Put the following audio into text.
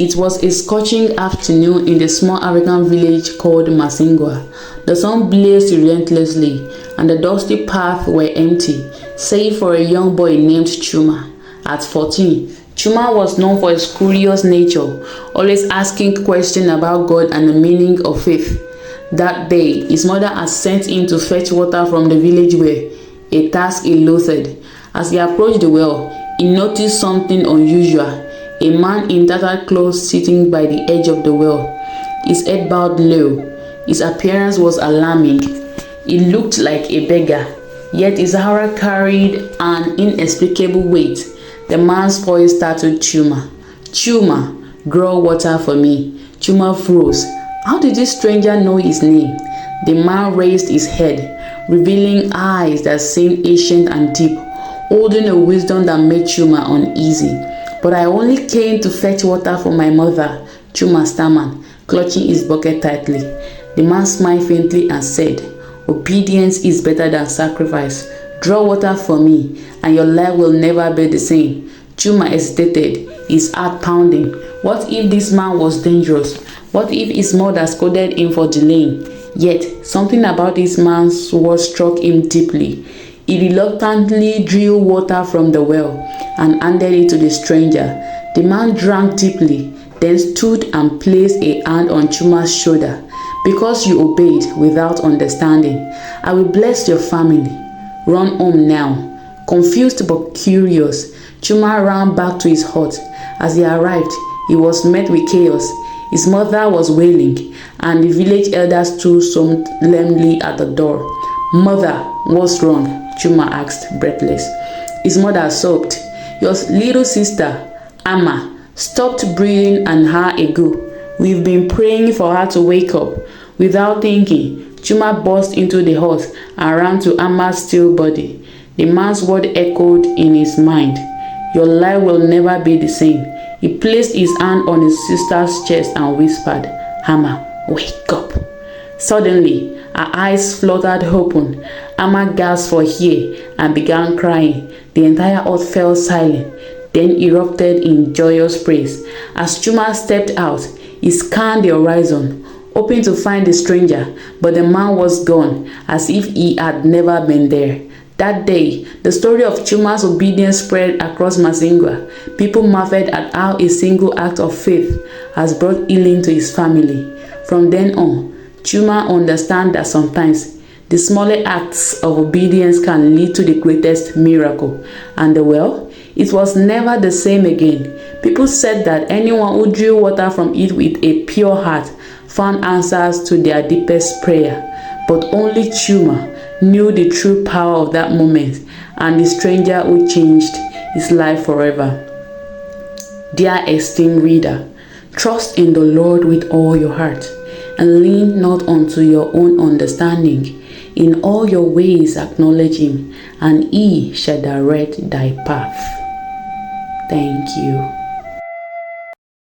It was a scorching afternoon in the small African village called Masingwa. The sun blazed relentlessly, and the dusty paths were empty, save for a young boy named Chuma. At 14, Chuma was known for his curious nature, always asking questions about God and the meaning of faith. That day, his mother had sent him to fetch water from the village well, a task he loathed. As he approached the well, he noticed something unusual. A man in tattered clothes sitting by the edge of the well, his head bowed low. His appearance was alarming. He looked like a beggar, yet his aura carried an inexplicable weight. The man's voice startled Chuma. "Chuma, draw water for me." Chuma froze. How did this stranger know his name? The man raised his head, revealing eyes that seemed ancient and deep, holding a wisdom that made Chuma uneasy. "But I only came to fetch water for my mother," Chuma stammered, clutching his bucket tightly. The man smiled faintly and said, "Obedience is better than sacrifice. Draw water for me, and your life will never be the same." Chuma hesitated, his heart pounding. What if this man was dangerous? What if his mother scolded him for delaying? Yet, something about this man's words struck him deeply. He reluctantly drew water from the well and handed it to the stranger. The man drank deeply, then stood and placed a hand on Chuma's shoulder. "Because you obeyed without understanding, I will bless your family. Run home now." Confused but curious, Chuma ran back to his hut. As he arrived, he was met with chaos. His mother was wailing, and the village elders stood solemnly at the door. "Mother, what's wrong?" Chuma asked, breathless. His mother sobbed. "Your little sister, Amma, stopped breathing an hour ago. We've been praying for her to wake up." Without thinking, Chuma burst into the hut and ran to Amma's still body. The man's word echoed in his mind. "Your life will never be the same." He placed his hand on his sister's chest and whispered, "Amma, wake up." Suddenly, her eyes fluttered open. Amma gasped for air and began crying. The entire hut fell silent, then erupted in joyous praise. As Chuma stepped out, he scanned the horizon, hoping to find the stranger, but the man was gone, as if he had never been there. That day, the story of Chuma's obedience spread across Masingwa. People marveled at how a single act of faith has brought healing to his family. From then on, Chuma understands that sometimes the smallest acts of obedience can lead to the greatest miracle. And well, it was never the same again. People said that anyone who drew water from it with a pure heart found answers to their deepest prayer. But only Chuma knew the true power of that moment and the stranger who changed his life forever. Dear esteemed reader, trust in the Lord with all your heart and lean not unto your own understanding. In all your ways acknowledge him, and he shall direct thy path. Thank you.